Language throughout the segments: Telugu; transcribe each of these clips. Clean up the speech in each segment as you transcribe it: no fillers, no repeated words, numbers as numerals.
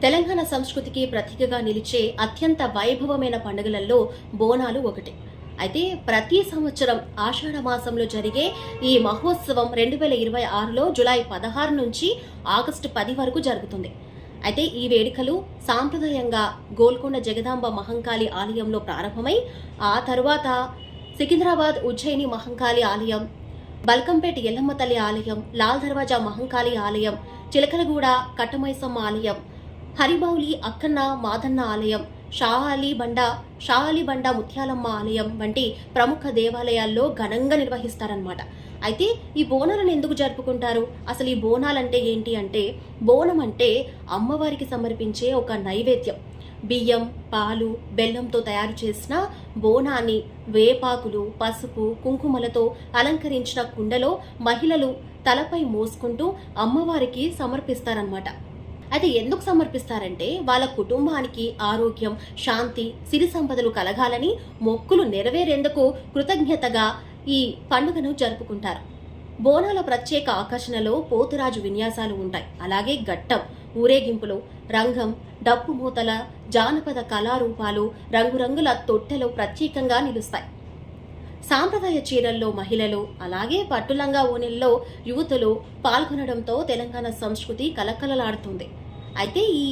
తెలంగాణ సంస్కృతికి ప్రతీకగా నిలిచే అత్యంత వైభవమైన పండుగలలో బోనాలు ఒకటి. అయితే ప్రతి సంవత్సరం ఆషాఢ మాసంలో జరిగే ఈ మహోత్సవం 2026లో జూలై 16 నుంచి ఆగస్టు 10 వరకు జరుగుతుంది. అయితే ఈ వేడుకలు సాంప్రదాయంగా గోల్కొండ జగదాంబ మహంకాళి ఆలయంలో ప్రారంభమై ఆ తర్వాత సికింద్రాబాద్ ఉజ్జయిని మహంకాళి ఆలయం, బల్కంపేట్ ఎల్లమ్మ తల్లి ఆలయం, లాల్ దర్వాజా మహంకాళి ఆలయం, చిలకలగూడ కట్టమైసమ్మ ఆలయం, హరిబౌలి అక్కన్న మాదన్న ఆలయం, షాఅలీబండ ముత్యాలమ్మ ఆలయం వంటి ప్రముఖ దేవాలయాల్లో ఘనంగా నిర్వహిస్తారన్నమాట. అయితే ఈ బోనాలను ఎందుకు జరుపుకుంటారు? అసలు ఈ బోనాలంటే ఏంటి అంటే, బోనం అంటే అమ్మవారికి సమర్పించే ఒక నైవేద్యం. బియ్యం, పాలు, బెల్లంతో తయారు చేసిన బోనాన్ని వేపాకులు, పసుపు, కుంకుమలతో అలంకరించిన కుండలో మహిళలు తలపై మోసుకుంటూ అమ్మవారికి సమర్పిస్తారన్నమాట. అయితే ఎందుకు సమర్పిస్తారంటే, వాళ్ళ కుటుంబానికి ఆరోగ్యం, శాంతి, సిరి సంపదలు కలగాలని, మొక్కులు నెరవేరేందుకు కృతజ్ఞతగా ఈ పండుగను జరుపుకుంటారు. బోనాల ప్రత్యేక ఆకర్షణలో పోతురాజు విన్యాసాలు ఉంటాయి. అలాగే ఘట్టం, ఊరేగింపులు, రంగం, డప్పు మూతల, జానపద కళారూపాలు, రంగురంగుల తొట్టెలు ప్రత్యేకంగా నిలుస్తాయి. సాంప్రదాయ చీరల్లో మహిళలు, అలాగే పట్టులంగా ఓణెల్లో యువతులు పాల్గొనడంతో తెలంగాణ సంస్కృతి కలకలలాడుతుంది. అయితే ఈ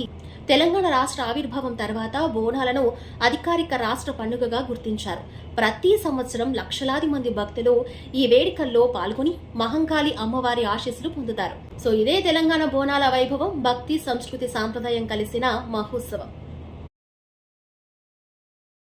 తెలంగాణ రాష్ట్ర ఆవిర్భావం తర్వాత బోనాలను అధికారిక రాష్ట్ర పండుగగా గుర్తించారు. ప్రతి సంవత్సరం లక్షలాది మంది భక్తులు ఈ వేడుకల్లో పాల్గొని మహంకాళి అమ్మవారి ఆశీస్సులు పొందుతారు. సో ఇదే తెలంగాణ బోనాల వైభవం, భక్తి, సంస్కృతి, సాంప్రదాయం కలిసిన మహోత్సవం.